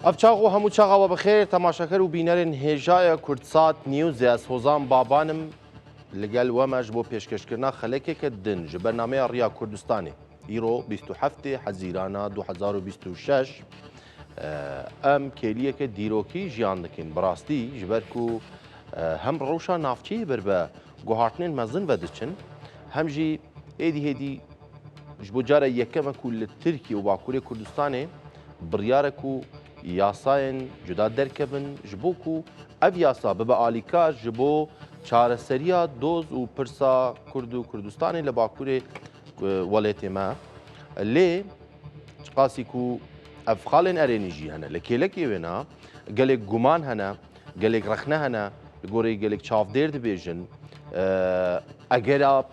افچاق و همو چاقا و بخیر تماشاکر و بینرین هێژایە کورتسات نیوزە سۆزان بابانم لەگەل وەمەش بۆ پێشکەشکردنا خەلەکێکە دن ji بەرنامەیە ڕیا کوردستانی ئیرۆ 27 حەزیرانە 2026 ئەم کێلیەکە دیرۆکی ژیان دەکەین بەڕاستی ji ber ku هەم ڕەوشە ناوچەیە بەر بە گوهارتنên mezin ve diçin hem jî êdî hêdî ji bo cara yekeme ku li Tirkiye û Bakurê Kurdistanê biryarek ku yasayên cuda derkevin ji bo ku ev yasa bibe alîkar ji bo çareseriya doz û pirsa Kurd û Kurdistanê li Bakurê welatê me lê ji qasî ku ev xalên erênî jî hene li kêlekê wê na gelek guman hene gelek rexne hene li gorî gelek çavdêr dibêjin egera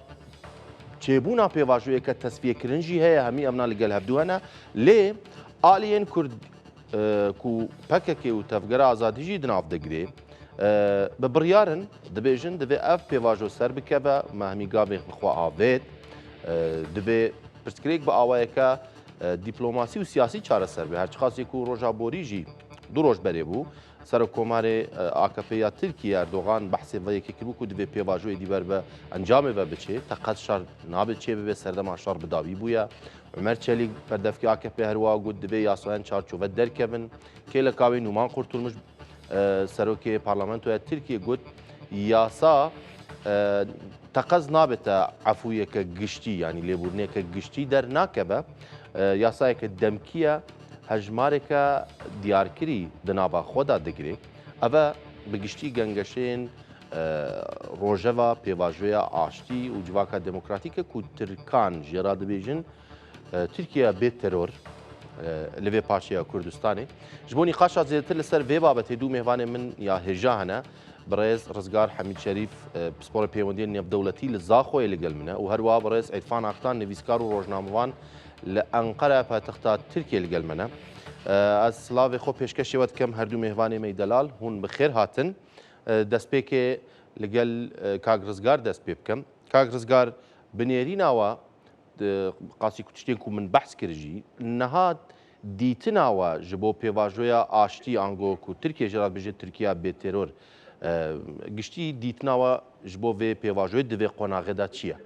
çêbûna pêvajoyeke tesfiyêkirin jî heye hemî evna li gel hevdû hene lê aliyên Kurd ku pekekê û tevgera azadî jî di nav de girê bi biryarin dibêjin divê ev pêvajo ser bikeve me hemî gavê xwe avêt divê pirsgirêk bi awayeke dîplomasî û siyasî çareser be her çi qasî ku roja borî jî du roj berê bû Serokkomarê AKP ya Tirkiye Erdogan behsê veyekê kiribo ku divê pêvajoyê dîber be encamê ve biçe teqet şer nabe çê bibe serdema şer bi dawî bûye Ömer Çelik berdevkî AKP herwa got divê yasayên çarçove derkevin kêleka wê Numan Kurtulmuş serokê parlamentoya Tirkiye got yasa teqez nabete efûyeke giştî yanî lêbûrineke giştî dernakeve yasayeke demkiye hejmareke diyarkirî di nava xwe da digire ev e bi giştî gengeşeyên rojeva pêvajoya aştî û civaka demokratîk e ku Tirkan jê ra dibêjin Tirkiye bê teror li vê parçeya Kurdistanê ji bo nîqaşa zêdetir li ser vê babetê dû mêvanên min ya hêja hene birêz Rizgar Hemîd Şerîf pispora pêwendiyên navdewletî li Zaxoyê li gel min e û herwa birêz Êrfan Aktan nivîskar û rojnamevan li Enqere paytexta Tirkiye li gel min e ez silavê xwe pêşkêşê we dikim her dû mêvanê me delal hûn bi xêr hatin destpêkê li gel Kak Rizgar dest pê bikim Kak Rizgar bi nêrîna we qasî ku tiştên ku min behs kir jî niha dîtina we ji bo pêvajoya aştî ango ku Tirkiye jê re dibêje Tirkiya bêteror giştî dîtina we ji bo vê pêvajoyê divê qonaxê de çi ye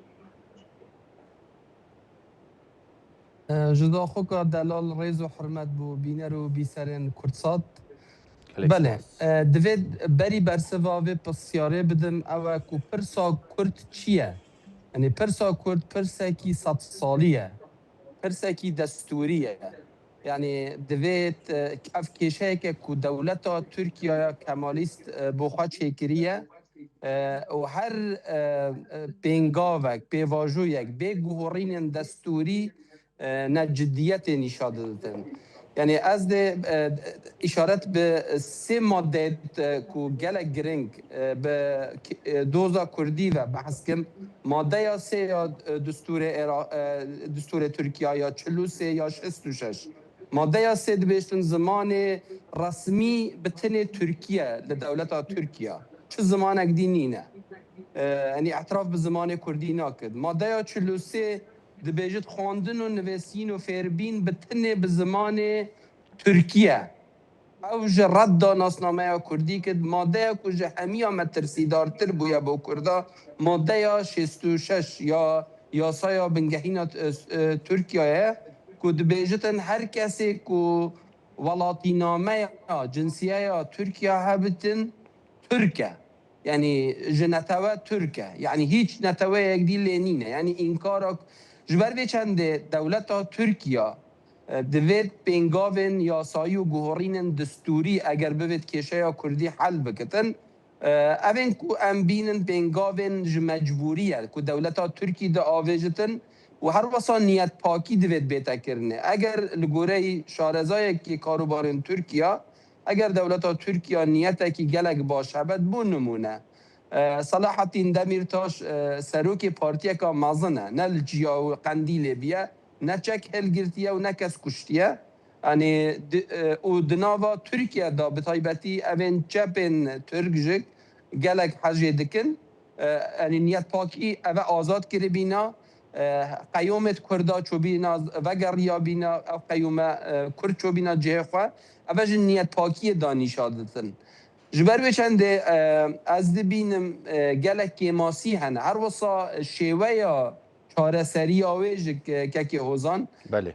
ji daxoka delal rêz û hirmet bû bîner û bîserên Kurdsat Bele divê berî bersiva vê pisyarê bidim ew e ku pirsa Kurd çi ye yanî pirsa Kurd pirsekî sed salî ye pirsekî destûrî ye yanî divê ev kêşeyeke ku dewleta Tirkiyeya Kemalîst bo xwe çêkiriye û her pêngavek pêvajoyek bê guhorînên destûrî ne ciddiyetê nîşan didin yani ez de işaret bi sê madde ku gelek giring bi doza Kurdî ve behs kim maddeya sê ya distûrê Tirkiye ya 43 ya 66 maddeya sê dibêjin zimanê resmî bi tinê Tirkiye li dewleta Tirkiye çi zimanek dî nîne yani etraf bi zimanê Kurdî nakir maddeya 43 dibêjit xwandin û nivîsîn û fêrbîn bi tinê bi zimanê Tirkiye ew ji redda nasnameya Kurdî kir maddeya ku ji hemiya me tirsîdartir bûye bo Kurda maddeya 66 ya yasaya bingehîna Tirkiye ku dibêjitin her kesê ku welatînameya cinsiyeya Tirkiye hebitin Türk e yani ji netewe Türk e yani hiç neteweyek dî lê nîne yani înkara ji ber vê çendê dewleta Tirkiye divêt pêngavên yasayî û guhorînên distûrî eger bivêt kêşeya Kurdî hel bikitin evên ku em bînin pêngavên ji mecbûrî ye ku dewleta Tirkî diavêjitin û her wesa niyetpakî divêt bête kirinê eger li goreyî şarezayekî karûbarên Tirkiye eger dewleta Tirkiye niyetekî gelek baş hebet bû nimûne Selahattin Demirtaş serokê partiyeka mezin e ne li Ciya û Qendîlê biye ne çek hilgirtiye û ne kes kuştiye yani û di nava Tirkiye da bi taybetî evên çepên Türk jî gelek hejê dikin yani niyetpakî ev azad kiribîna قیومت کردا چوبینا وگر یا بینا او قیوم کرد چوبینا جهخوا اوج نیت پاکی دانیشادتن جبر وچنده از دبینم گلک ماسی هن هر وصا شیوه یا چاره سری آویج که هوزان بله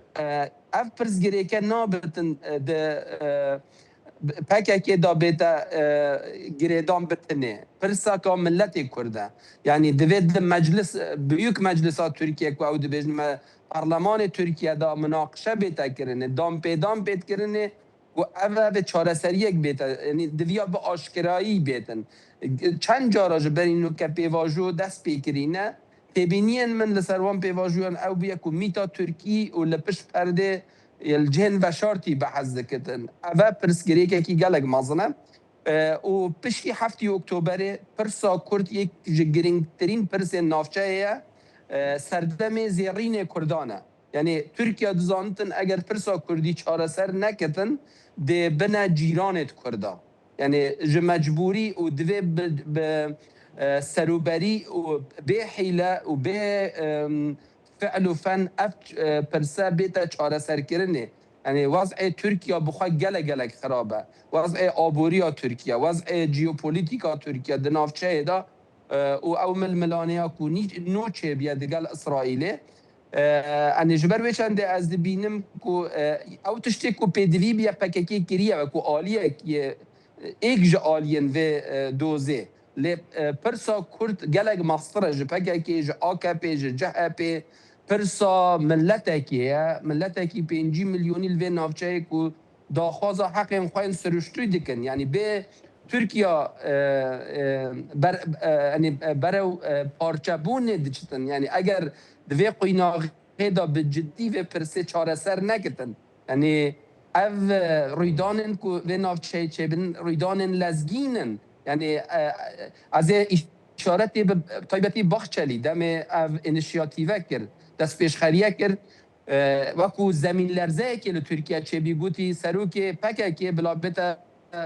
اف پرس گریکه نابتن ده پکه دا بیتا گریدان بتنه پرسا که ملت کرده یعنی دوید مجلس بیوک مجلسات ترکیه که او دبیجن پارلمان ترکیه دا مناقشه بیتا کرنه دام پید کرنه و اوه به چاره سریک بیتا یعنی دویا به آشکرایی بیتن چند جارا جبرینو که پیواجو دست پیکرینه تبینین من لسروان پیواجوان او بیا که میتا ترکی و لپش پرده الجهن و شارتی بحث دکتن اوه پرسگریه که گلگ مازنه و پشتی هفتی اکتبر پرسا کرد یک گرینگترین پرس نافچه سردم زیرین کردانه یعنی ترکیه دزانتن اگر پرسا کردی چاره سر نکتن ده بنا جیرانت کردا یعنی مجبوری و دوی به سروبری و به حیله و به فعل و فن پرسا بیتا چاره سر کرنه یعنی وضع ترکیه بخواه گلگ خرابه وضع آبوریا ترکیه وضع جیوپولیتیکا ترکیه دنافچه دا او ململانه کو نوچه بیاد گل اسرائیله ان جبر وچنده از بینم کو او تشتی کو پدوی بیا پککی کریه و کو عالیه که ایک عالین و دوزه ل پرسا کرد گلگ مصر ج پککی ج آکپ ج جهپ پرسا ملتکی 5 میلیونی لو نافچه کو داخواز حق خوین سرشتوی دکن یعنی به ترکیه یعنی برو پارچبون دچتن یعنی اگر دوی قیناغه دا به جدی و پرسه چاره سر نکتن یعنی او رویدانن که و نافچه چه بین رویدانن لزگینن یعنی از اشارتی به طایبتی بخچلی دم او انشیاتیوه کرد دست پیشخریه کرد وکو زمین لرزه که ترکیه چه بیگوتی سروک پکه که بلا بیت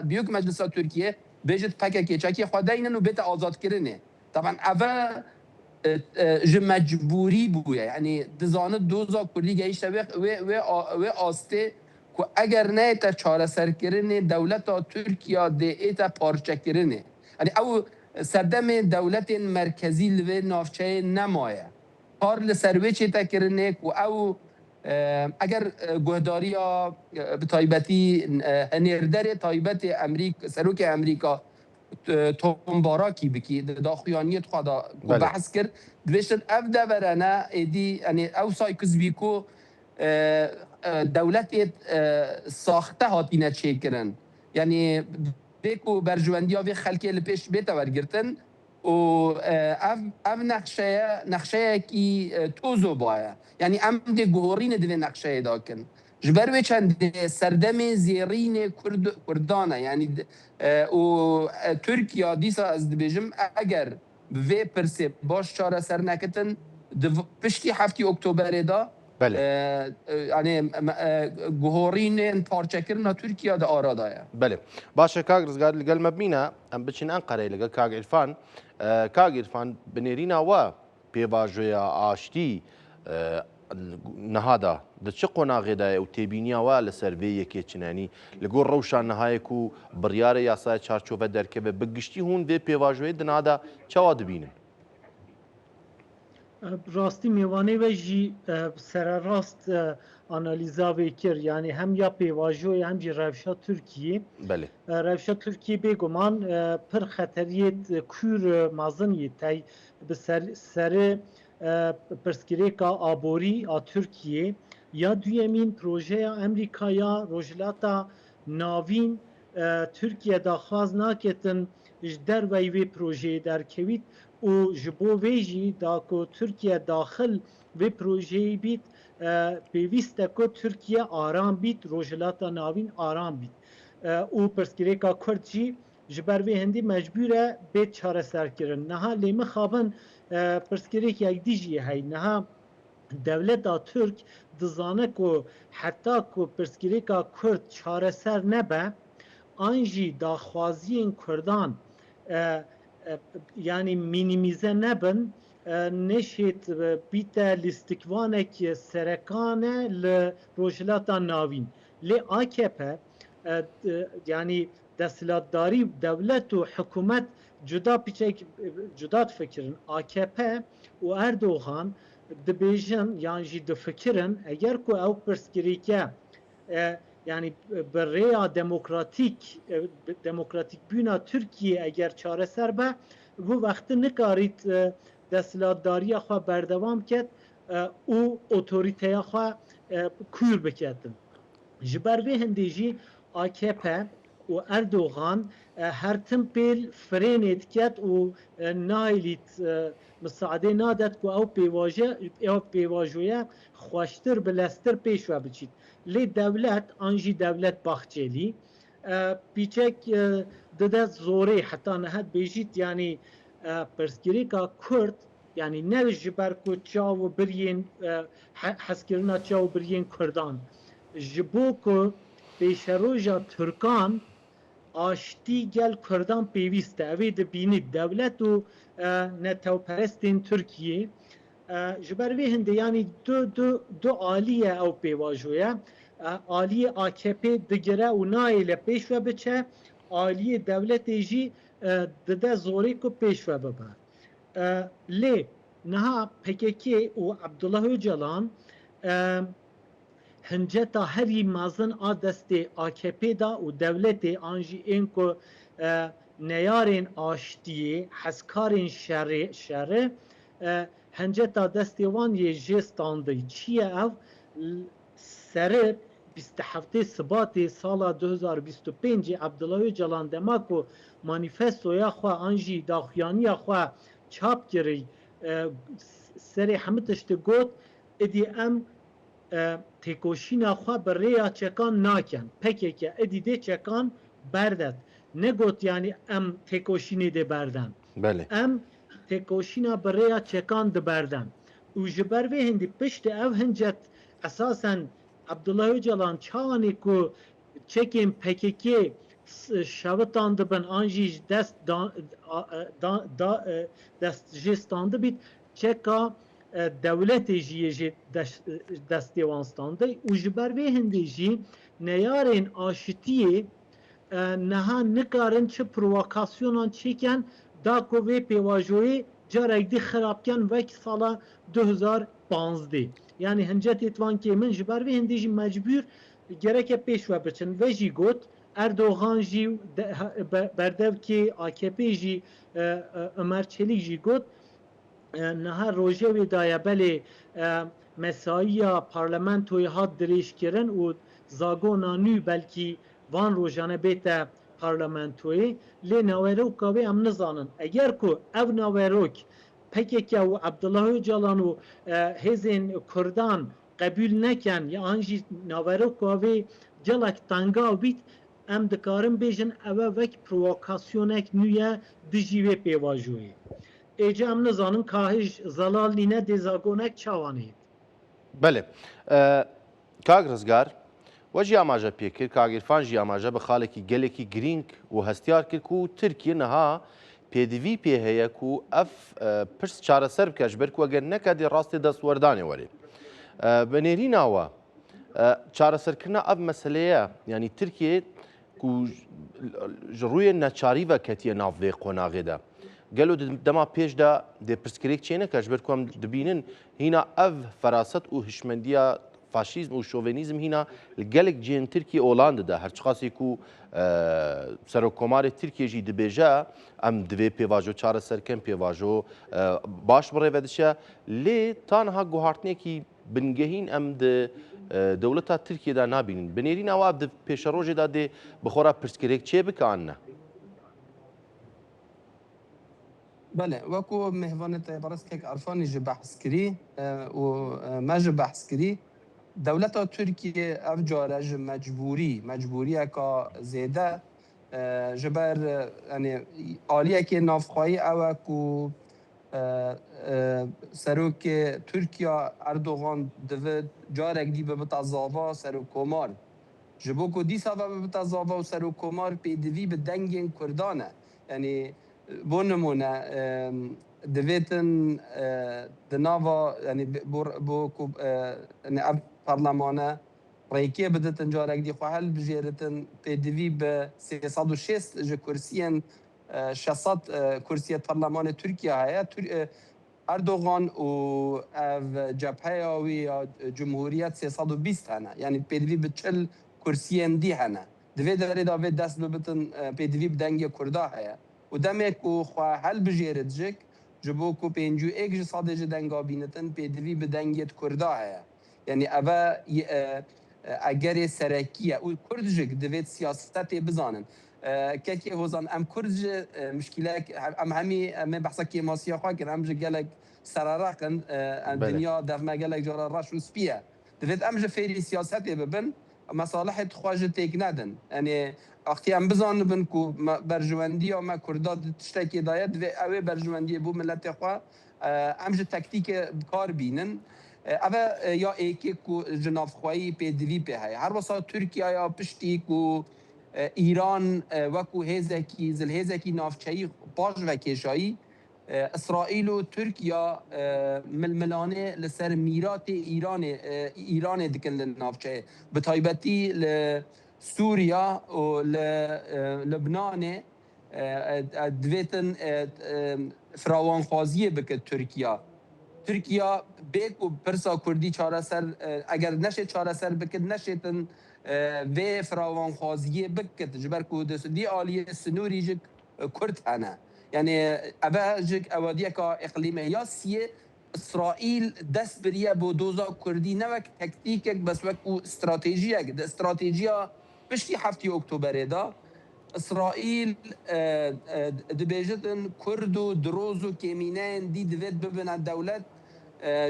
بیوک مجلس ترکیه بیجت پکه که چاکی خواده اینن و بیت آزاد کرنه طبعا اوه مجبوری بوده یعنی دزانه دوزا کردی گیشته و آسته که اگر نه تا چاره سر کرنه دولت ترکیه ده ایتا پارچه کرنه یعنی او سردم دولت مرکزی لوه نافچه نمایه کار لسروی چه تا کرنه که او اگر گهداری به طایبتی هنردر طایبت سروک امریکا تومباراکی بکی داخویانیت خدا بحث کرد دوشتن اف ده برانه ایدی یعنی او سایکز بیکو دولت ساخته هاتینه چه کرن یعنی بیکو برجواندی ها وی خلکی لپیش بیتا ورگرتن و اف نقشه کی توزو باید یعنی ام ده گهورین دوی نقشه داکن جبر وی چند سردم زیرین کردانه یعنی و ترکیه دیسا از دبیجم اگر وی پرسه باش چاره سر نکتن پشتی هفتی اکتبر دا بله یعنی گهورین پارچه کرنا ترکیه دا آرا دایا بله باشه کاغ رزگار لگل مبینه ام بچین انقره لگل کاغ عرفان بنیرینا و پیواجویا آشتی نهادا د چه قۆناغێ دایە و تێبینیاوە لەسەر vê yekê çinanî li gor rewşa nihayek û biryarê yasaya çarçove derkeve bi giştî hûn vê pêvajoyê di nihada çawa dibînin rastî mêvanê ve jî sererast analiza vê kir yani hem ya pêvajoyê hem jî rewşa Tirkiyê rewşa Tirkiyê bêguman pir xeteriyê kûr maziniyê tey bi serê pirsgirêka aborî a Tirkiyê ya duyemîn projeya Emerîkaya rojhilata navîn Tirkiye daxwaz naketin ji derveyî vê projeyê derkevît û ji bo vê jî da ku Tirkiye daxil vê projeyê bît pêwîst e ku Tirkiye aram bît rojhilata navîn aram bît û pirsgirêka Kurd jî ji ber vê hindî mecbûr e bê çareserkirin niha lê mixabin pirsgirêk yekdî jî hey niha devleta Türk dizane ku heta ku pirsgirêka Kurd çareser nebe an jî daxwaziyên Kurdan yani minimize nebin نشید بیت لیستکوانک سرکانه لروجلاتا ناوین لی AKP yani دستلاتداری دولت و حکومت جدا فکرن AKP و اردوغان دبیجن yani جی دفکرن اگر کو او پرسکریکه yani بریا دموکراتیک بینا ترکیه اگر چاره سر به و وقت نکارید دستلاتداری خواه بردوام کد او اوتوریته خواه کور بکدن جبر به هندیجی AKP و اردوغان هر تمپیل فرینید کد و نایلیت مساعده نادت که او پیواجویه خوشتر بلستر پیش و بچید لی دولت آنجی دولت باخچلی پیچک دده زوره حتی نهد بیجید یعنی پرسکری که کرد yani ne jiber ku çav biriyên heskirina çav biriyên Kurdan ji bo ku pêşeroja Türkan aştî gel Kurdan pêwîst e evê dibînît dewlet û netewperestên Tirkiye ji ber vê hindê yanî du alîye ew pêvajoye aliyê AKP digire û nayê li pêş ve biçe aliyê dewletê jî dide zorê ku pêş ve bibe lê niha PKK û Abdullah Öcalan hinceta herî mezin a destê AKP da û devletê an jî ên ku neyarên aştiyê hezkarên şerê hinceta destê wan yê jê standî çi ye ev serê 27 Sibatê sala 2025 Abdullah Öcalan dema ku manîfestoya xwe an jî daxuyaniya xwe çap kirî serê hemû tiştî got êdî em têkoşîna xwe bi rêya çekan nakin PKK êdî dê çekan berdet negot yani em têkoşînê dê berden em têkoşîna bi rêya çekan diberden û ji ber vê hindî piştî ev hincet esasen Abdullah Öcalan çawanê ku çekên PKK şevitan dibin an jî dest jê standı bît çeka devletê jî jê destê wan standî û ji ber vê hindê jî neyarên aşitiyê niha nikarin çi provokasyonan çêken da ku vê pêvajoyê carek dî xirabken wek sala 2015 yani hincetê wan kêmin ji ber vê hindê jî mecbûr gereke pêş ve biçin ve jî got Erdoğan jî berdevkê AKP jî Ömer Çelik jî got niha rojê wê daye belê mesaiya parlamentoyê hat dirêjkirin û zagona nû belkî van rojane bête parlamentoyê lê naweroka wê em nizanin eger ku ev nawerok PKK û Abdullah Öcalan û hêzên Kurdan qebûl nekin ya an jî naweroka wê gelek tanga bît em dikarin bêjin ew vek provokasyonek nû ye dijî wê pêvajoyê êce em nizanin kahij zelal nîne dê zagonek çawanê Belê kak rizgar we jî amaje pêkir kagirfan jî amaje bi xalekî gelekî girîng û hestiyar kir ku Tirkiye niha pêdivî pê heye ku ev pirs çareser bike ji ber ku eger nekadê rastê destwerdanê werê bi nêrîna we çareserkirina ev meseleye yanî Tirkiye ku ji rûyê neçarî ve ketiye nav vê qonagê de gelo dema pêş de dê pirsgirêk çêneke ji ber ku em dibînin hîna ev feraset û hişmendiya faşîzm û şovenîzm hîna li gelek cihên Tirkiye olan dide her çiqasî ku serokkomarê Tirkiye jî dibêje em divê pêvajo çareserkin pêvajo baş bi rê ve dişe lê tanha guhartinekî bingehîn em di dewleta Tirkiye de nabînin bi nêrîna we di pêşerojê de dê bi xwe re pirsgirêk çê bike an ne بله وەکو میهوانێتە بەڕستێک ئەرفانی ji behs kirî û me ji behs kirî dewleta Tirkiye ev care ji mecbûriyeka zêde ji ber aliyekê navxwayî ew e ku serokê Tirkiya Erdoğan divê carek dî bibite zava serokkomar ji bo ku dîsa ve bibite zava û serokkomar pêdivî bi dengên Kurdan e yani بۆ نمونە دویتن دناوا یعنی بو یعنی اب پارلمانه ریکی بدتن جارک دی خواه بجیرتن پیدوی به 306 جو کرسیان 600 کرسی پارلمان ترکیه هیا اردوغان و جبهه و جمهوریت 320 هنه یعنی پیدوی به 40 کرسیان دی هنه دوی داره داوید دست ببتن پیدوی بدنگ کرده هیا و دمه که خواه هل بجیرد جک جبو کو پنجو ایک جو ساده جدنگا بینتن پیدوی بدنگیت کرده هیا یعنی اوه اگر سرکیه و کرد جک دوید سیاست بزانن که هوزان ام کرد مشکله ام همی بحثا که ماسیا خواه کن ام جگلک سراراقن دنیا دفمه گلک جارا راش و سپیه دوید ام جفیری سیاست ببن مصالحت خواج تیک ندن یعنی وقتی ام بزان بن کو برجواندی و ما کردات تشتکی داید و اوه برجواندی بو ملت خواه ام جو تکتیک کار بینن اوه یا ایکی کو جناف خواهی پیدوی پی های هر واسه ترکیه یا پشتی کو ایران وکو هزکی زل هزکی نافچهی باش و کشایی اسرائیل و ترکیه ململانه لسر میرات ایران دکن لنافچه به تایبتی لسوریا و لبنان دویتن فراوان خوازیه بکد ترکیه بیک و پرسا کردی چاره سر اگر نشه چاره سر بکد نشیتن و فراوان خوازیه بکت جبر کو دی عالی سنوری جک کرد هنه یعنی اوه جک اوادیه که اقلیمه یا سیه اسرائیل دست بریه بو دوزا کردی نوک تکتیک بس وکو استراتیجیه ده استراتیجیا پشتی 7 اکتبر دا اسرائیل دبیجتن کرد و دروز و کمینه دی دوید ببینن دولت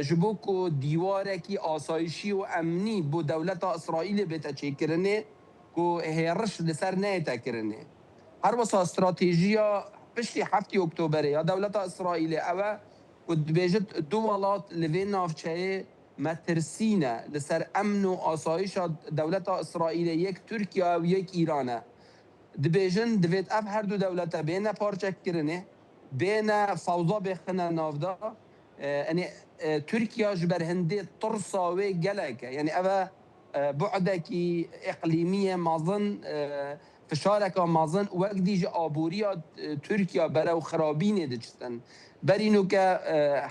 جبو کو دیوارکی آسایشی و امنی بو دولت اسرائیل بیتا چه کرنه کو هیرش لسر نیتا کرنه هر واسه استراتیجیا پشتی 7 اکتبر یا دولت اسرائیل اوه و دبیجت دو ولات لوین نافچه مترسینه لسر امن و آسایش دولت اسرائیل یک ترکیه و یک ایرانه دبیجن دوید اف هر دو دولت بین پارچک کرنه بین فوضا بخنه نافدا یعنی ترکیه جبر هندی ترساوی گلک یعنی اوه بعدکی اقلیمی مازن فشارک مازن وقت دیج آبوریا ترکیه برای خرابینه دچتن برینو که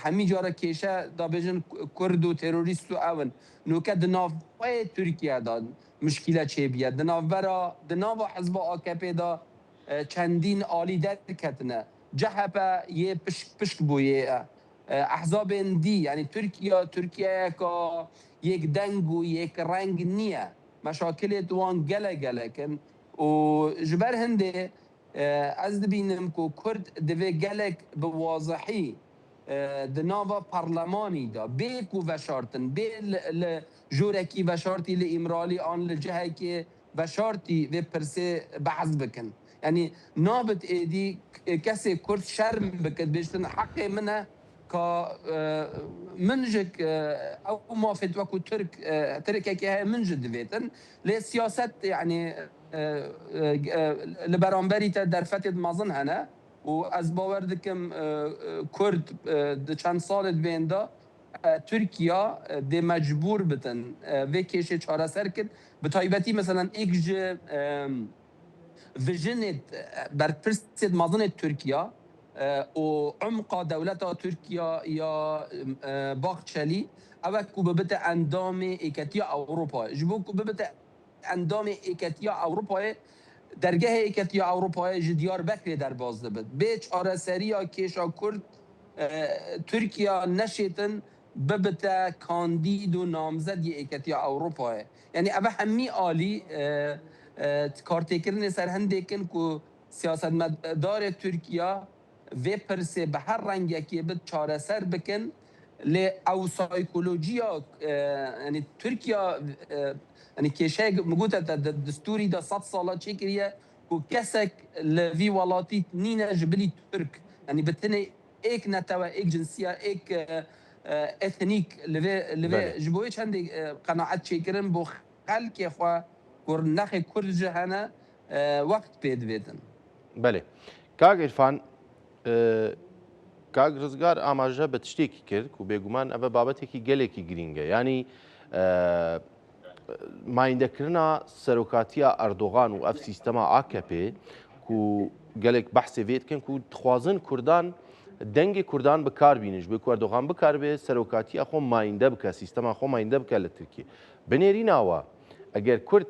همی جارا کشه دا بجن کرد و تروریست و اون نو که دنافای ترکیه داد مشکله چه بیاد دناو حزب آکپی دا چندین آلی در کتنه جهبه یه پشک بویه احزاب دی یعنی ترکیه که یک دنگ و یک رنگ نیه مشاکل دوان گله کن و جبر هنده از دبینم که کرد دوی گلک به واضحی دناوا پارلمانی دا بیکو وشارتن بی جورکی وشارتی لامرالی آن لجهه که وشارتی و پرسه بحث بکن یعنی نابت ایدی کسی کرد شرم بکد بیشتن حقی منه که منجك او ما في وكو تركيا كي منجد دويتن لي سياسات يعني لبرانبري در فتد مازن هنا و از باور دكم كرد د چند سال بیندا ترکیه د مجبور بتن و کشه چاره سر کد به تایبتی مثلا ایک ویژن بر پرسید مازن ترکیه و عمق دولت ترکیه یا باخچلی اوه کو ببت اندام ایکتیا اروپا جبو کو ببت اندام ایکتیا اروپا درگه ایکتیا اروپا جدیار بکری در باز بد بیچ آره سریا کشا کرد ترکیه نشیتن ببت کاندید و نامزد ایکتیا اروپا یعنی اوه همی عالی کارتکرن سر هندکن که سیاست مدار ترکیه و پرسه به هر رنگ یکی بد چاره سر بکن لی او سایکولوژیا یعنی ترکیه یعنی کشه مگوت دستوری دا 100 ساله چه کریه که کسک لوی ولاتی نینه جبلی ترک یعنی بتنه ایک نتوه ایک جنسیه ایک اتنیک لوی جبوی چند قناعت چه کرن بو خلک خواه کر نخ کرد جهنه وقت پید بیدن بله کاغ عرفان کاک ڕزگار ئاماژە بە تشتێکی کرد و بێگومان ئەvە بابەتێکی گەلێکی گرینگە ینی مایندەکردنا سەرۆکاتیە ئەردۆغان و ئەف سیستەما ئاکەپێ و gelek behsê vê dikin ku dixwazin Kurdan dengê Kurdan bi kar bînin ji bo ku Erdogan bikar bê serokatiya xwe mayînde bike sîstema xwe mayînde bike li Tirkiye. Bi nêrîna we eger Kurd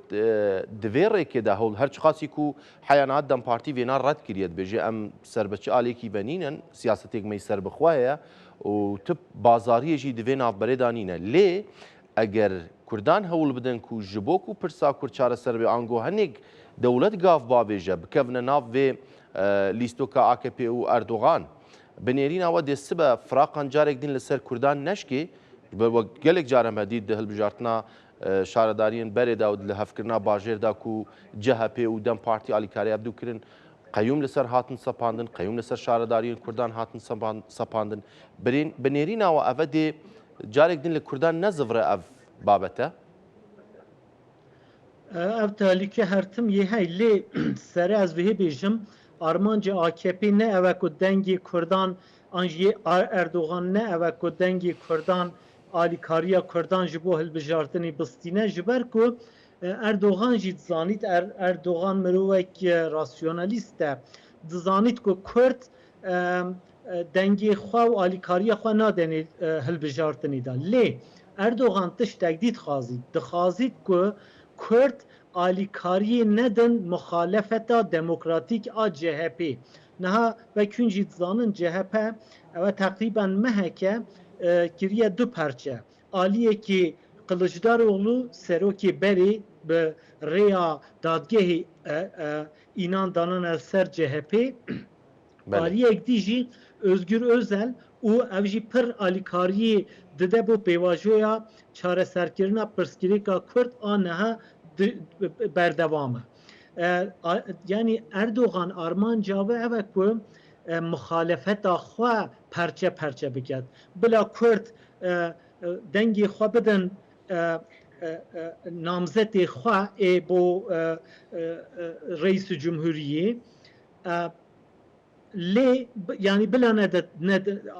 di vê rêkê de hewl her çi qasî ku heyanat Dem Partî vêna red kiriye dibêje em serbeçi alêkî benînin siyasetêk me serbixwe ye û tip bazariyê jî di vê navberê danîne. Lê eger Kurdan hewl bidin ku ji bo ku pirsa Kurd çareser bê ango hinek dewlet gav babêje bikevne nav vê lîstoka AKP û Erdogan bi nêrîna we dêstibe firaqan carek din li ser Kurdan neşkê gelek care me dît di hilbijartina şaredariyên berê de û li hevkirina bajêr da ku CHP û Dem Partî alîkariya bidû kirin qeyûm li ser hatin sepandin qeyûm li ser şaredariyên Kurdan hatin sepandin bi nêrîna we ev dê carek din li Kurdan nezivre ev babete ev talîkê hertim yê hey lê serê ez vê bêjim armanca AKP ne ev ku dengê Kurdan an jî Erdogan ne ev ku dengê Kurdan alîkariya Kurdan ji bo hilbijartinê bistîne ji ber ku Erdogan jî dizanît Erdogan mirovek rasyonalîst e dizanît ku Kurd dengê xwe û alîkariya xwe nadenê hilbijartinê da lê Erdogan tiştek dît dixwazît ku Kurd alîkariyê nedin muxalefeta demokratîk a CHP. Niha vekûn jî dizanin CHP ew teqrîben meheke kiriye du perçe. Aliyekî Kılıçdaroğlu serokê berê bi rêya dadgehê înan danan el ser CHP. Aliyek dî jî Özgür Özel û ev jî pir alîkariyê dide bo pêvajoya çareserkirina pirsgirêka Kurd a niha berdewam e. Yani Erdogan armanca ve ev ku muxalefeta xwe perçe perçe biket. Bila Kurd dengê xwe bidin namzetê xwe ê bo Reîs-ü Cumhuriyê lê yani bila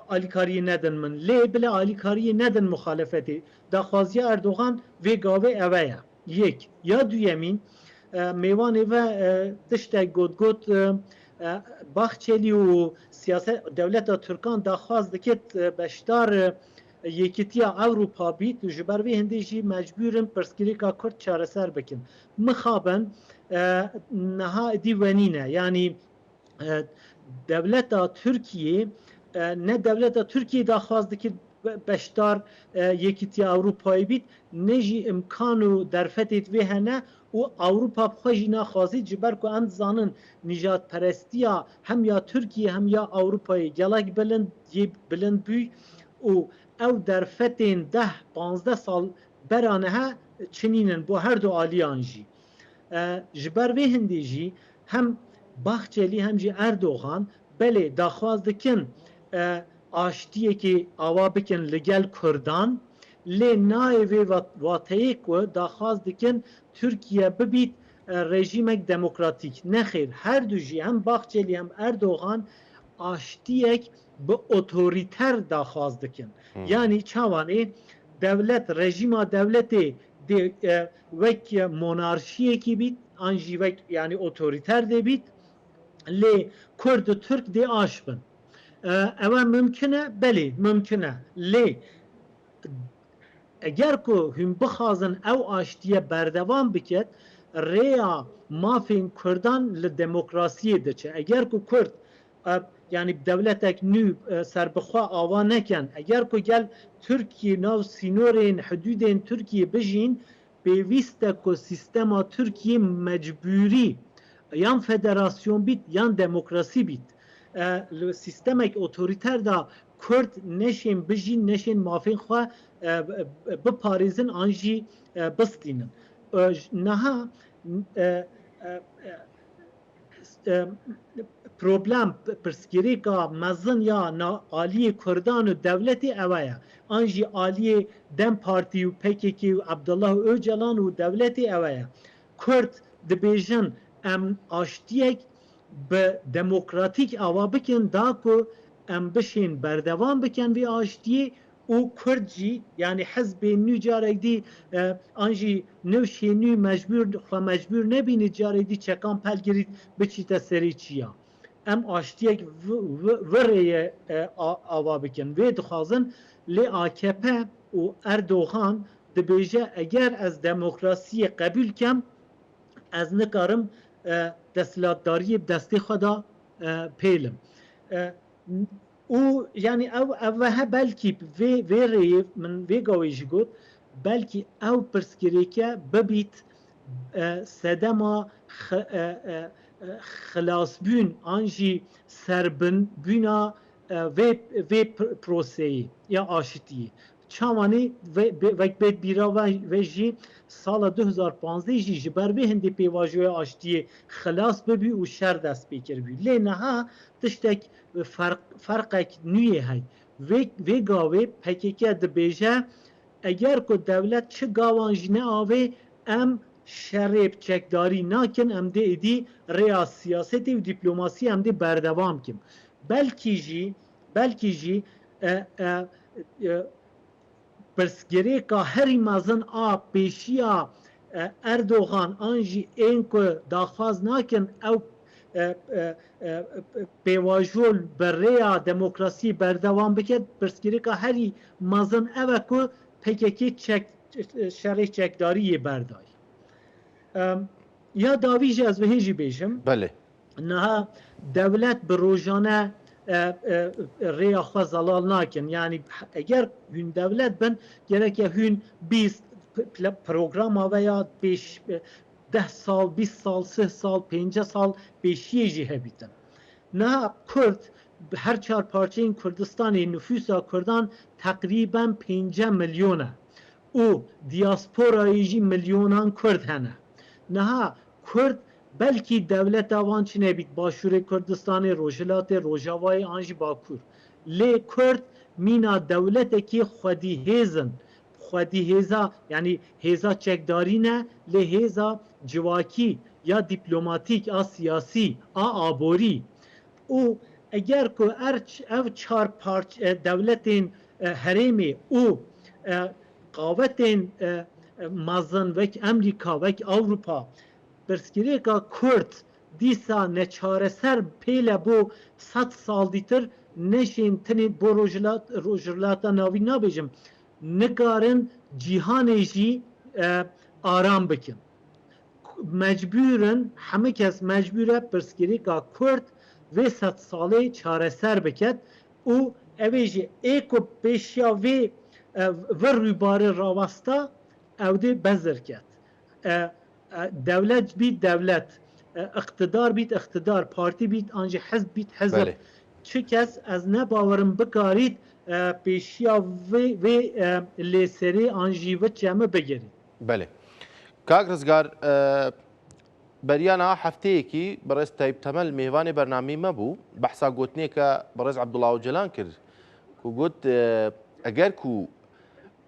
alîkariyê nedin min lê bila alîkariyê nedin muxalefetê daxwaziya Erdogan vê gavê ev ye. Yek ya duyemîn mêvanê ve tiştek got Bahçeli û siyaset devleta Türkan daxwaz dikit beşdar yekîtiya Ewropa bît û ji ber vê hindê jî mecbûrin pirsgirêka Kurd çareser bikin. Mixabin niha dî wenîne yani devleta Türkiye ne devleta Türkiye daxwaz dikit beşdar yekîtiya Ewropayê bît ne jî imkan û derfetê vê hene û Ewropa xwe jî naxwazî ji ber ku em dizanin nîjadperestiya hem ya Türkiye hem ya Ewropayê gelek bilind bûy û ew derfetên 10-15 sal beran he çinînin bo her du aliyan jî. Ji ber vê hindê jî hem Bahçeli hem jî Erdogan belê daxwaz dikin aştiyekî ava bikin li gel Kurdan lê nayê vê wateyê ku daxwaz dikin Türkiye bibît rejîmek demokratîk. Nexêr her du jî hem Bahçeli hem Erdogan aştiyek bi otorîter daxwaz dikin. Yani çawanê devlet rejîma devletê wek monarşiyekî bît an jî wek yani otorîter de bît lê Kurd û Türk dê aş bin. Ew mümkün e belê mümkün e lê eger ku hûn bixwazin ew aştiye berdevam biket rêya mafên Kurdan li demokrasiyê diçe. Eger ku Kurd yani devletek nû serbixwe ava nekin eger ku gel Türkiye nav sînorên hudûdên Türkiye bijîn pêwîst e ku sîstema Türkiye mecbûrî yan federasyon bît yan demokrasî bît. Sistemek otorîter da Kurd neşên bijîn neşên mafên xwe biparêzin an jî bistînin. Niha problem pirsgirêka mezin ya aliyê Kurdan û devletê ew ye. An jî aliyê Dem Partî û PKK û Abdullah Öcalan û devletê ew ye. Kurd dibêjin em aştiyek bi demokratîk ava bikin da ku ام بشین بردوام بکن وی آشتی او کرد جی یعنی حزب نو جارک دی آنجی نوشی نو مجبور نبینید جارک دی چکان پل گرید بچیت سری چیا ام آشتیک وره آوا بکن وی دخوازن لی AKP و اردوغان دبیجه اگر از دموکراسی قبول کم از نکارم دستلاتداری دستی خدا پیلم او یعنی اوه بلکی وی ریف من وی گویش گود بلکی او پرسکریکه ببیت سدما خلاص بون آنجی سربن بونا وی پروسیی یا آشتی چامانی وک بیت بیرا و جی سال 2015 جی جبر به هندی پیواجوی آشتی خلاص ببی و شر دست بکر بی لی نها تشتک فرقک نیه های وی گاوه پکیکه دبیجه اگر که دولت چه گاوانج نه آوه ام شریب چکداری ناکن ام ده ایدی ریا سیاستی و دیپلوماسی ام ده بردوام کم بلکی جی پرسگری که هری مازن پیشیا اردوغان آنجی این که داخواز ناکن او پیواجول بریا دموکراسی بردوام بکد پرسگری که هری مازن او که پککی شرح چکداری بردای یا داویج از وحیجی بیشم بله نه دولت بروجانه ریا خو زلال ناکن یعنی اگر هون دولت بن گرک هون 20 پروگرام و یا 10 سال 20 سال 3 سال 5 سال پیشی جی هبیتن نه کرد هر چهار پارچه این کردستانی نفوس کردان تقریبا 5 میلیونه او دیاسپورایی جی میلیونان کرد هنه نه کرد بلکی دولت آوان چی نبید باشور کردستان روجلات روجاوای آنجی باکور لی کرد مینا دولت کی خودی هیزن خودی هیزا یعنی هیزا چکداری نه لی هیزا جواکی یا دیپلوماتیک آ سیاسی آبوری او اگر که او چار پارچ دولتین هریمی او قاوتین مازن وک امریکا وک اوروپا برسکری که کرد دیسا نچاره سر پیله بو 100 سال دیتر نشین تنی بو روجلاتا ناوی نابیجم نکارن جیهانی جی آرام بکن مجبورن همه کس مجبوره برسکری که کرد و 100 ساله چاره سر بکد او اویجی ایکو پیشیا و روباره راوستا او ده بزر کد دولت بیت دولت اقتدار بیت اقتدار پارتی بیت آنجا حزب بیت حزب بله. چه کس از نباورم بکارید پیشیا و لیسری آنجی و جمع بگیرید بله کاک رزگار بریانا هەفتەیەکی بەڕێز تایب تەمەل میێوانی بەرنامەی مەبوو بەحسا گوتنێکە بەڕێز عەبدوڵڵا جەلان کرد و گوت ئەگەر و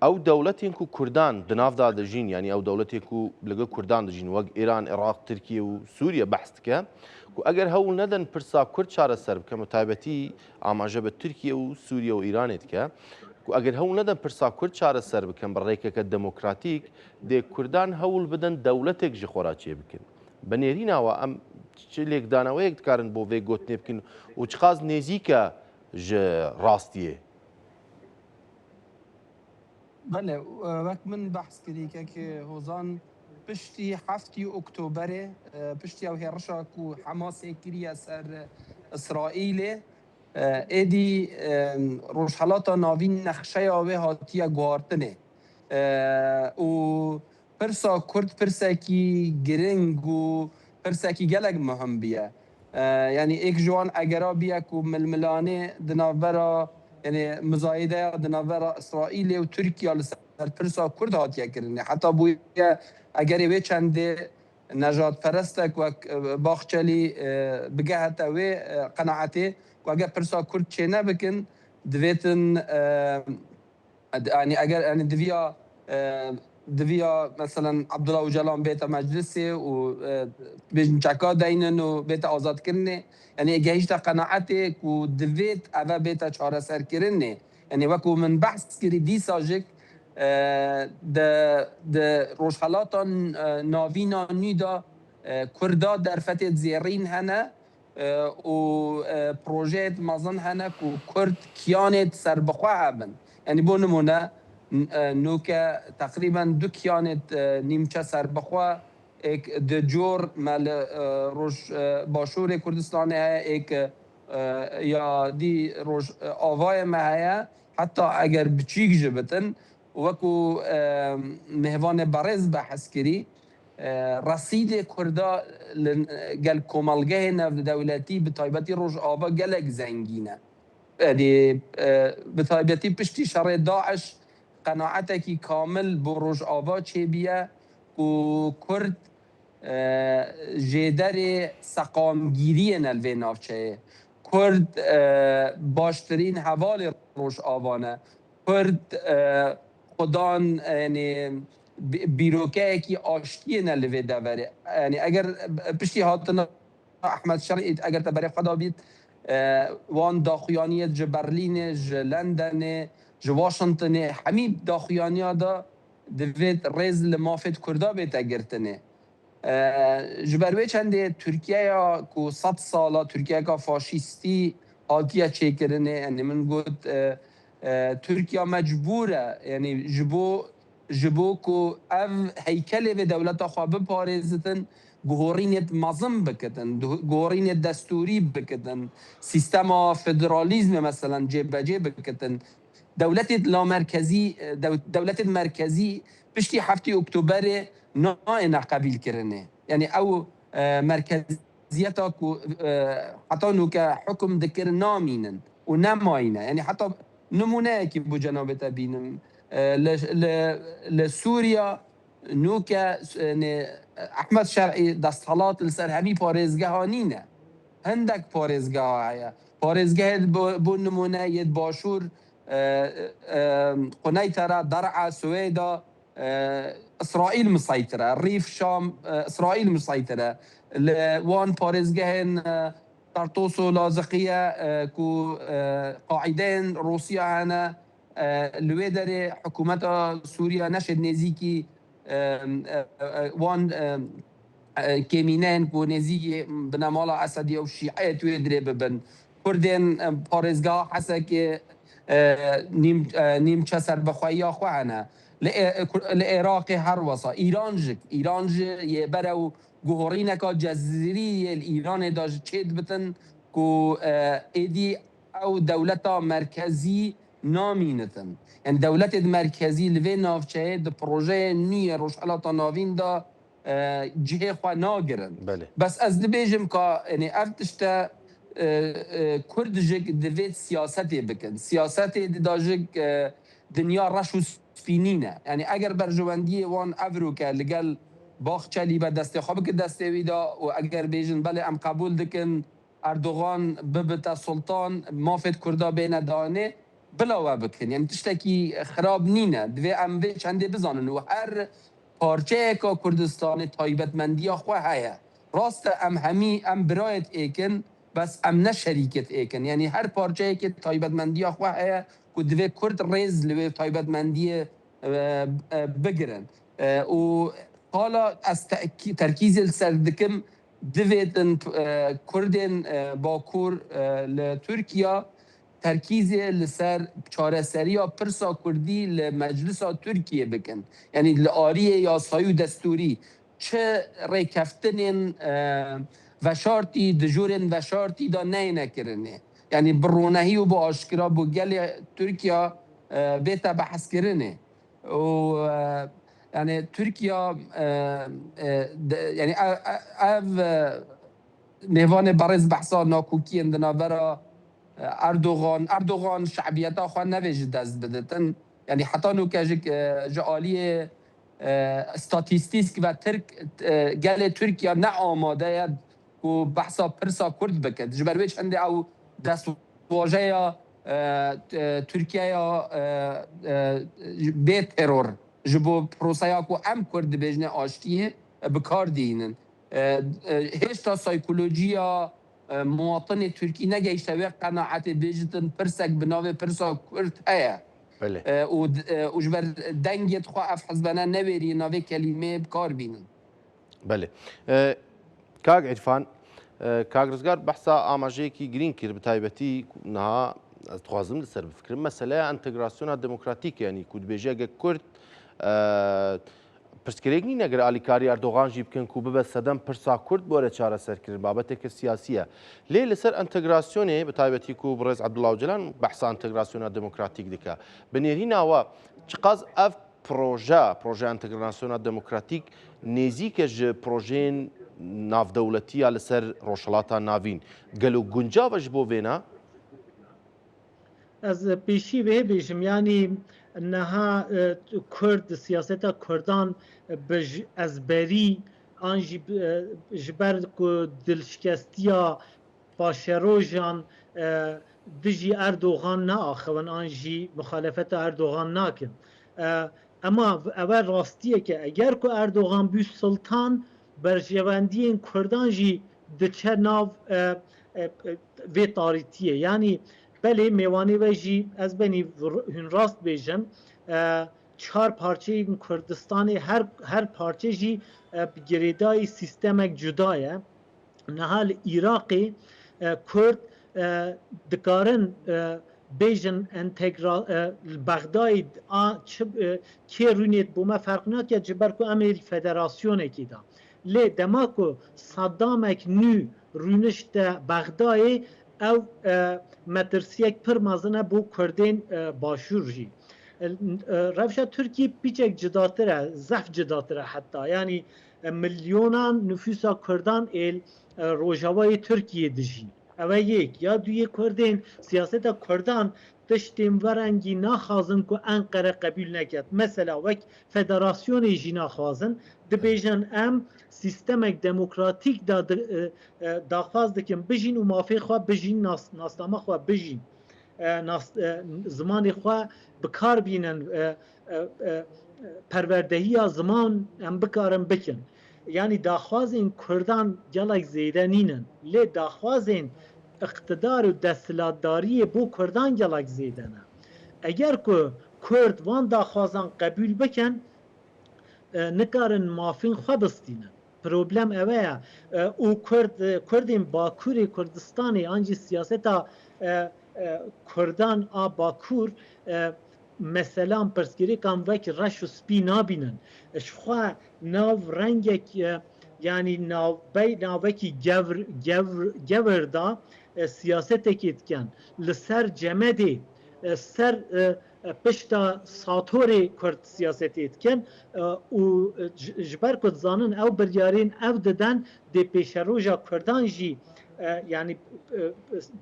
ئەو دەوڵەتێک و کوردان دناودا دەژین ینی ئەو دەوڵەتێک و لەگە کوردان دەژین وەک ئێران عێراق تورکیە و سووریا بەحس دکە و ئەگەر هەوڵ نەدەن پرسا کورد چارەسەر بکەم و تایبەتی ئاماژە بە تورکیە و سووریا و ئیرانێت کە و ئەگەر هەوڵ نەدەن پرسا کورد چارەسەر بکەم بە ڕێکێکە دموکراتیک دێ کوردان هەوڵ بدەن دەوڵەتێک ژی خۆراچێ بکەن بە نێریناوە ئەم لێکدانەوەیەک دکارن بۆ vê گوتنێ بکەن و چقاس نێزیکە ji ڕاستیە بله وقت من بحث کردی که هوزان پشتی 7 اکتبر پشتی او هرشا کو حماس کریه سر اسرائیل ایدی روشحالات ناوین نقشه آوه هاتیه گوارتنه و پرسا کرد پرسا کی گرنگ و پرسا کی گلگ مهم بیه یعنی ایک جوان اگرا بیه کو ململانه دنابرا یعنی مزایده دنابرا اسرائیل و ترکیه لسر پرسا کرد هاتیه کرنه حتی بویه اگر وی چنده نجات پرستک و باخچلی بگه حتی وی قناعته و اگر پرسا کرد چه نبکن دویتن یعنی اگر یعنی دویا دویا مثلا عبدالله اوجلان بیت مجلسه و بجنچکا دینن و بیت آزاد کرنه یعنی اگه تا قناعته که دویت اوه بیت چاره سر کرنه یعنی وکو من بحث کری دی ساجک ده روشحالاتان ناوینا نیدا کردا در فتت زیرین هنه و پروژه مازن هنه که کرد کیانت سر بخواه هبن یعنی بو نمونه نوکه تقریبا دو کیانت نیمچه سر بخواه ایک د جور مال روش باشور کردستان ہے ایک یا دی روش آوای ما حتی اگر بچیک جبتن وکو مهوان برز بحث کری رصید کردا گل کمالگه نف دولتی به تایبتی روش آوا گلک زنگینه به تایبتی پشتی شر داعش قناعتکی کامل بو روش آوا چه بیه و کرد جدر سقامگیری نلوی نافچه کرد باشترین حوال روش آوانه کرد خدان یعنی بیروکه کی آشتی نلوی دوره یعنی اگر پشتی هاتنا احمد شرعی اگر تبری خدا بید وان داخیانیت ج برلین ج لندن ج واشنطن همین داخیانیا دا دوید ریز لمافت کردا بیتا گرتنه جبروی چنده ترکیه یا که 100 ساله ترکیه که فاشیستی آتیه چه کرنه یعنی من گفت ترکیه مجبوره یعنی جبو که او هیکل و دولت خواب پارزتن گهورینت مظم بکتن گهورینت دستوری بکتن سیستم فدرالیزم مثلا جب جب بکتن دولت لامرکزی دولت مرکزی پشتی 7 اکتبر نه قبیل کرنه یعنی او مرکزیتا کو حتی نو که حکم دکر نامینن و نماینه یعنی حتی نمونه که بو جنابت بینم لسوریا نو که احمد شرعی دستحالات لسر همی پارزگهانینه هندک پارزگاه هیا پارزگاه بو نمونه ید باشور قنيترة درعا سويدا اسرائيل مسيطره ريف شام اسرائيل مسيطره وان بارزجهن طرطوس لاذقيه كو قاعدين روسيا هنا الويدري حكومه سوريا نشد نزيكي وان كيمينان كو نزيكي بنمالا اسديه وشيعيه تويدري ببن كردين بارزجاه حسكي نیم چسر بخوایی خوانه لعراق هر وسا ایران یه برو گوهرینه که جزیری ایران داشت چید بتن که ایدی او دولت مرکزی نامینتن یعنی دولت مرکزی لوی نافچه ده پروژه نی روشحالات ناوین دا جهه خواه ناگرن بس از دبیجم که یعنی افتشتا کردجک دوید سیاستی بکن سیاستی داجک دنیا رش و سپینینه یعنی اگر برجواندی وان افرو که لگل باخچلی به دست خواب که دست ویدا و اگر بیجن بله ام قبول دکن اردوغان ببتا سلطان مافت کردا بین دانه بلاوه بکن یعنی تشتکی خراب نینه دوی ام وی چنده بزانن و هر پارچه که کردستان تایبتمندی خواه هیا راست ام همی ام برایت ایکن بس ام نه شریکت ایکن یعنی هر پارچه که تایبتمندی خواه هیا که دوی کرد ریز لوی تایبتمندی بگرن و حالا از ترکیز السردکم دویدن کردن باکور لترکیه ترکیز لسر چاره سری یا پرسا کردی لمجلس ترکیه بکن یعنی لآریه یا سایو دستوری چه ریکفتن و شارتی دجورن و شارتی دا نه نکرنه یعنی برونهی و با آشکرا با گل ترکیه بیتا بحث کرنه و یعنی ترکیه یعنی او نهوان برز بحثا ناکوکی اندنا برا اردوغان شعبیتا خواه نویج دست بدتن یعنی حتی نو که جعالی استاتیستیک و گل ترکیه نه آماده ید و بحثا پرسا کرد بکد جبروی چنده او دست واجه ترکیه یا به ترور جبو پروسایا کو ام کرد بجنه آشتیه بکار دینن هشتا سایکولوژیا مواطن ترکی نگیشته و قناعت بجتن پرسک بناوه پرسا کرد هیا بله و جبر دنگت خواه اف حزبنا نویری ناوه کلمه بکار بینن بله کاگ عرفان کاگ رزگار بحثا ئاماژەیەکی گرین کرد بەتایبەتی نها دخوازم لەسەر بفکرم مەسەلەیە ئەنتەگراسیۆنە دموکراتیک ینی کورد کورد پرسکرێک نین ئەگەر ئالیکاری ئەردۆغانژی بکەن و ببە سەدەم پرسا کورد بۆ رە چارەسەرکردن بابەتێکە سیاسیە لێ لەسەر ئەنتەگراسیۆنێ بەتایبەتی و بڕێز عەبدوڵڵا جەلان بەحسا ئەنتەگراسیۆنە دموکراتیک دکا بنێریناوە چقاز ئەف پروژه ئەنتەگراسیۆنە دموکراتیک نێزیکە ji projeyên navdewletiya li ser rojhilata navîn gelo guncav ji bo vêna ez pêşî vê bêjim yanî niha Kurd siyaseta Kurdan bi ezberî an ji ber ku dilşikestiya paşerojan dijî Erdoğan naaxivin an jî muxalefeta Erdoğan nakin ama ew rastiyeke eger ku Erdoğan bû sultan berjevendiyên Kurdan jî diçe nav vê tarîtiye yanî belê mêvanê ve jî ez benî hûn rast bêjim çar parçeyên Kurdistanê her parçe jî girêdayî sîstemek cuda ye niha li Iraqê Kurd dikarin bêjin Bexdayê kê rûnê bûme ferq nake ji ber ku em ê federasyonekê da lê dema ku Saddamek nû rûnişte Bexdayê ew metirsiyek pir mezin e bû Kurdên başûr jî rewşa Tirkiyê pîçek cidatir e zef cidatir e heta yanî milyonan nüfusa Kurdan êl rojavayê Tirkiyê dijîn ew yek ya duyê Kurdên siyaseta Kurdan tiştên verengî naxwazin ku Enqere qebûl neket mesela wek federasyonê jî naxwazin dibêjin em sîstemek demokratîk da daxwaz dikin bijîn û mafê xwe bijîn nasnama xwe bijîn zimanê xwe bikar bînin perwerdehiya ziman em bikarin bikin yanî daxwazên Kurdan gelek zêde nînin lê daxwazên iqtidar û desthilatdariyê bû Kurdan gelek zêde ne eger ku Kurd van daxwazan qebûl bikin nikarin mafên xwe bistînin problem ev ye û Kurdên Bakurê Kurdistanê an jî siyaseta Kurdan a Bakur meselan pirsgirêkan wek reş û spî nabînin ji xwe nav rengek yanî navekî gevir da siyasetekê dikin li ser cemedê ser pişta satorê Kurd siyasetê dikin û ji ber ku dizanin ew biryarên ew didin dê pêşeroja Kurdan jî yanî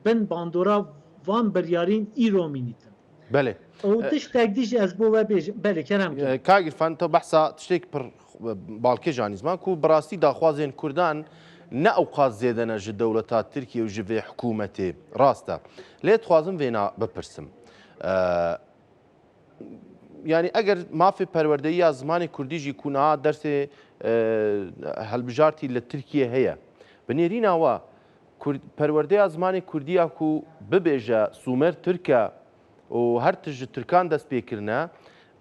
bin bandora van biryarên îro mînîtin بله û tiştek dî jî ez bo we bêjim belê kerem کاگ عرفان تو بحثا tiştek pir balkê janîzman ku bi rastî daxwazên Kurdan ne ewqat zêde ne ji dewleta Tirkiye û ji vê hikûmetê rast e lê dixwazim vêna bipirsim yani eger mafê perwerdeyiya zimanê Kurdî jî ku niha dersê helbijartî li Tirkiye heye bi nêrîna we perwerdeya zimanê Kurdî ya ku bibêje Sûmer Tirk e û her tişt ji Tirkan dest pêkirine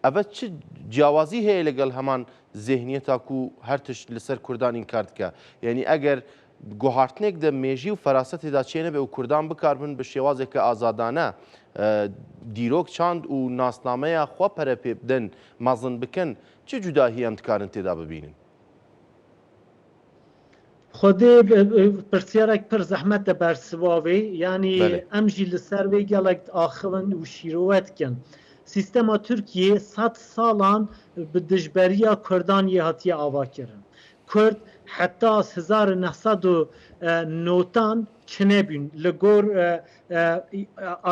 ev çi ciyawazî heye legel heman zihniyeta ku her tişt li ser Kurdan înkar dike yanî eger guhartinek de mêjî û ferasetê da çêne be û Kurdan bikarbin bi şêwazeke azadane dîrok çand û nasnameya xwe pere pê bidin mezin bikin çi cudahî em dikarin têda bibînin Xwedê pirsiyarek pir zehmet de bersivavê yanî em jî li ser vê gelek axivin û şîrove dikin sîstema Tirkiye 100 salan bi dijberiya Kurdan yê hatiye avakirin Kurd heta 1990 çinebûn li gor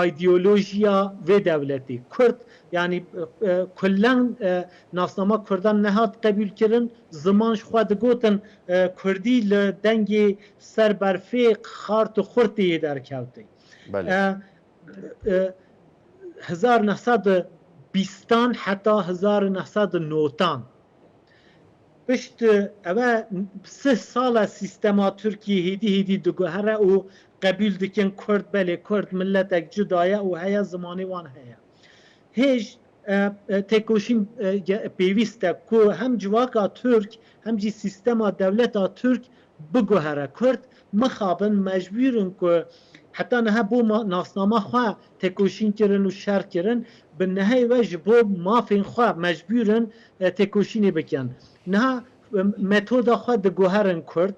ideolojiya vê dewletê Kurd yanî kullan nasnama Kurdan nehat qebûl kirin ziman ji xwe digotin Kurdî li dengê serberfê xart û xurtiyê derkevtê 1920 بیستان حتی 1990 پشت اوه 3 سال سیستما ترکیه هیدی دگوهره و قبول دکن کرد بله کرد ملتک جدایه و هیا زمانی وان هیا هیچ تکوشین پیوسته که هم جواکا ترک هم جی سیستما دولتا ترک بگوهره کرد مخابن مجبورن که حتی نه بو ناسنامه خواه تکوشین کرن و شر کرن به نهی وجه بو مافین خواه مجبورن تکوشینی بکن نه متد خواه دگوهرن کرد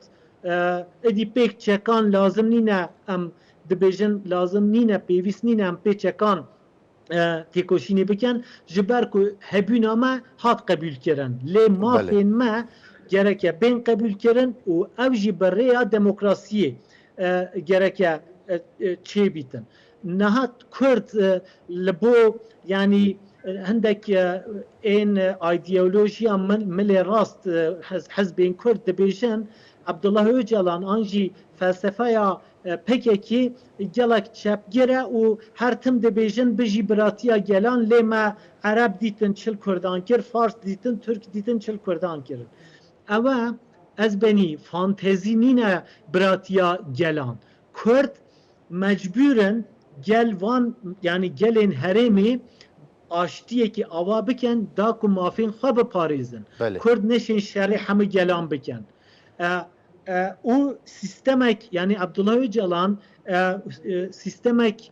ادی پیک چکان لازم نینه ام دبیجن لازم نینه پیویس نینه ام پیک چکان تکوشینی بکن جبر که هبونا ما هات قبول کرن لی مافین ما گرکه بین قبول کرن و اوجی برای دموکراسیه گرکه چه بیتن نهات کرد لبو یعنی هندك این ایدئولوژیا مل راست حزب این کرد دبیجن عبدالله اوجلان آنجی فلسفه یا پککی گلک چپگیره و هر تم دبیجن بجی براتیا گلان لیما عرب دیتن چل کردان کر فارس دیتن ترک دیتن چل کردان کر اوه از بنی فانتزی نینه براتیا گلان کرد مجبورن گل وان یعنی گلین هرمی آشتیه که آوا بکن دا که مافین خواه بپاریزن کرد نشین شرع همه گلان بکن او سیستمک یعنی عبدالله اوجلان سیستمک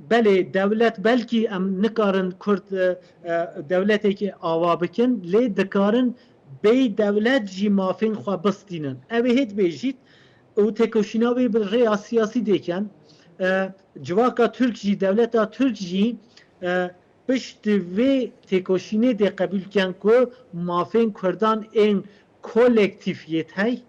بله دولت بلکی ام نکارن کرد دولتی که آوا بکن لی دکارن بی دولت جی مافین خواه بستینن اوه هید بیجید او تکوشیناوی به ریا سیاسی دیکن جواکا ترک جی دولتا ترک جی پشت وی تکوشینه دی قبول کن که مافین کردان این کولکتیفیت های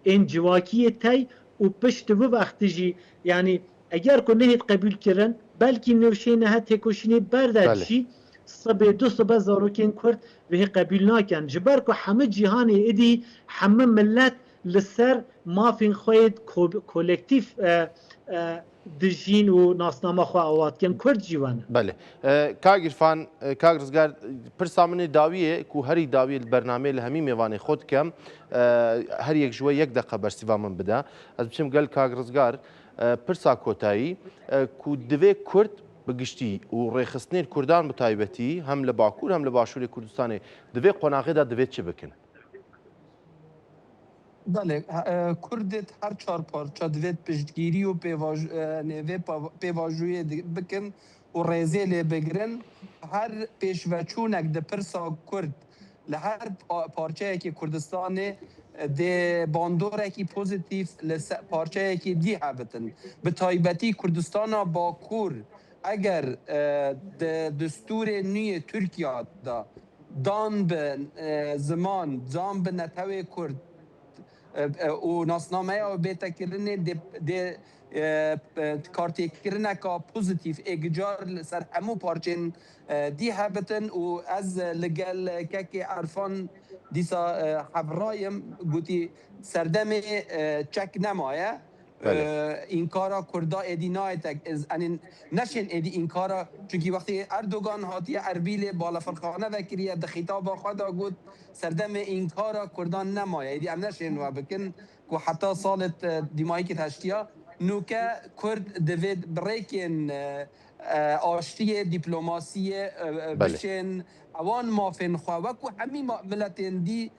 این جواکیت های و پشت و وقتی جی یعنی اگر که نهید قبول کرن بلکی نوشه نه تکوشینه بردد چی صبح دو صبح زاروکین کرد و قبول ناکن جبر که همه جهان ایدی همه ملت لسر مافین خواهد کولکتیف دژین و ناسنامه خواه آواد کن کرد جیوانه بله کاگرفان کاگرزگار پرسامنی داویه که هری داوی برنامه لهمی میوانی خود کم هر یک جوه یک دقیقه برسیوا من بده از بچم گل کاگرزگار پرسا کوتایی که دوی کرد بگشتی و ریخستنین کردان بتایبتی هم لباکور هم لباشور کردستانی دوی قناغه دا دوی چه بکن؟ بله کردت هر چهار پارچه دوید پشتگیری و پیواجوی بکن و ریزه بگرن هر پیشوچونک ده پرسا کرد لهر پارچه که کردستان ده باندوره که پوزیتیف پارچه که دی هبتن به تایبتی کردستان با کور اگر دستور نوی ترکیه دا دان به زمان دان به نتوی کرد و ناسنامه او بیتا کرنه ده کارتی کرنه که پوزیتیف اگجار سر همو پارچین دی هبتن و از لگل که عرفان دیسا حبرایم گوتی سردم چک نمایه این کارا کردا ادی نایتک ان نشین ادی این کارا چونکی وقتی اردوغان هاتی اربیل بالا فرخانه وکریه د خطاب خدا گفت سردم این کارا کردان نمایه ادی ام نشین و بکن کو حتی سالت دیمایی که تشتیا نوکه کرد دوید بریکن آشتی دیپلماسی بشن اوان مافن خواه وکو همی ملتین دی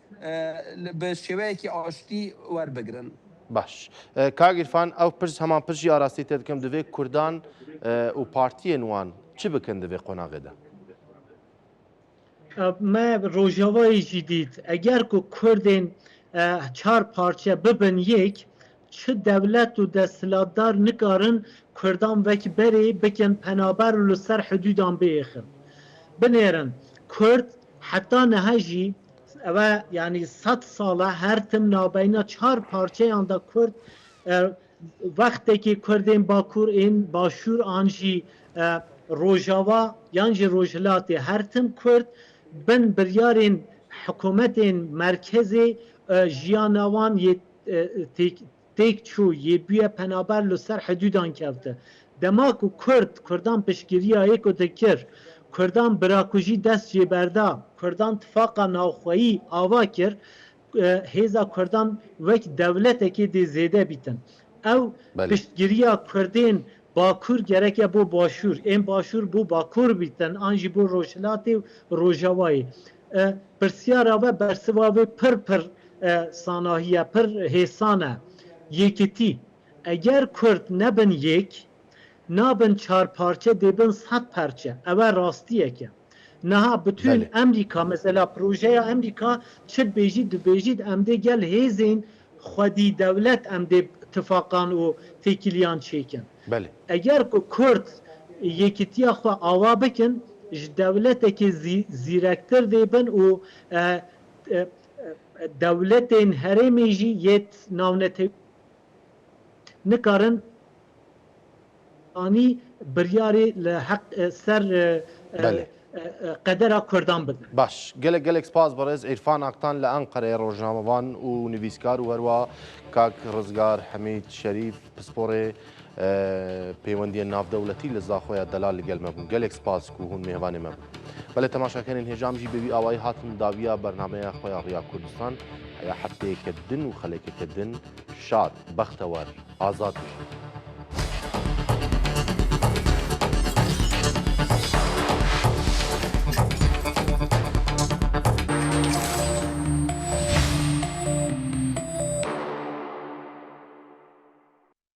به شوه که آشتی ور بگرن باش کاگرفان او پرس همان پرسی آراستی تدکم دوی کردان و پارتی نوان چی بکن دوی قناغه ده؟ ما روژاوای جدید اگر که کردین چهار پارچه ببن یک چه دولت و دستلاتدار نکارن کردان وکی بری بکن پنابر و لسر حدودان بیخن بنیرن کرد حتی نهجی و یعنی 100 ساله هر تم نابینا چهار پارچه آندا کرد وقتی که کردین باکور این باشور آنجی روژاوا یعنی روژلاتی هر تم کرد بن بریارین حکومت مرکزی جیانوان تیک چو یه بیه پنابر لسر حدودان کفته دماغ و کردان پشگیری های که دکر کردان براکوژی دست جێبەردا کردان تفاقا ناوخۆیی ئاوا کرد هێزا کردان وەک دەولەتێکی دێ زێدە بیتن ئەو پشتگیریە کوردێن باکوور گەرەکە بۆ باشوور ئێم باشوور بۆ باکوور بیتن ئانجی بۆ ڕۆژهەڵاتی و ڕۆژەوایی پرسیاراوە بەرسواوێ پڕ ساناهیە پڕ هێسانە یەکێتی ئەگەر کورد نەبن یەک نابن چار پارچە دێبن سەد پارچە ئەوە ڕاستیەکە نەها بتوین ئەمریکا مەسەلا پرۆژەیە ئەمریکا چت بێژیت دبێژیت ئەم دێ گەل هێزین خودی دەولەت ئەم دێ اتفاقان و تێکیلیان چێکن ئەگەر کورد یەکێتیە خوا ئاوا بکن ji dewleteke zîrektir dêbin û dewletên herêmê jî yê navnete nikarin anî biryarê li heq ser qedera Kurdan bidin. Baş, gelek spas barez İrfan Aktan li Enqereyê rojnamevan û nivîskar û herwa Kak Rizgar Hemîd Şerîf pisporê peywendiyên navdewletî li zaxoya delal li gel me bûn. Gelek spas ku hûn mêvanê me bûn. Belê temaşakerên hêjam jî bi vî awayî hatin dawiya bernameya xwe ya Rêya Kurdistan heya hefteyeke din û xelekeke din şad, bextewar, azad bîjin.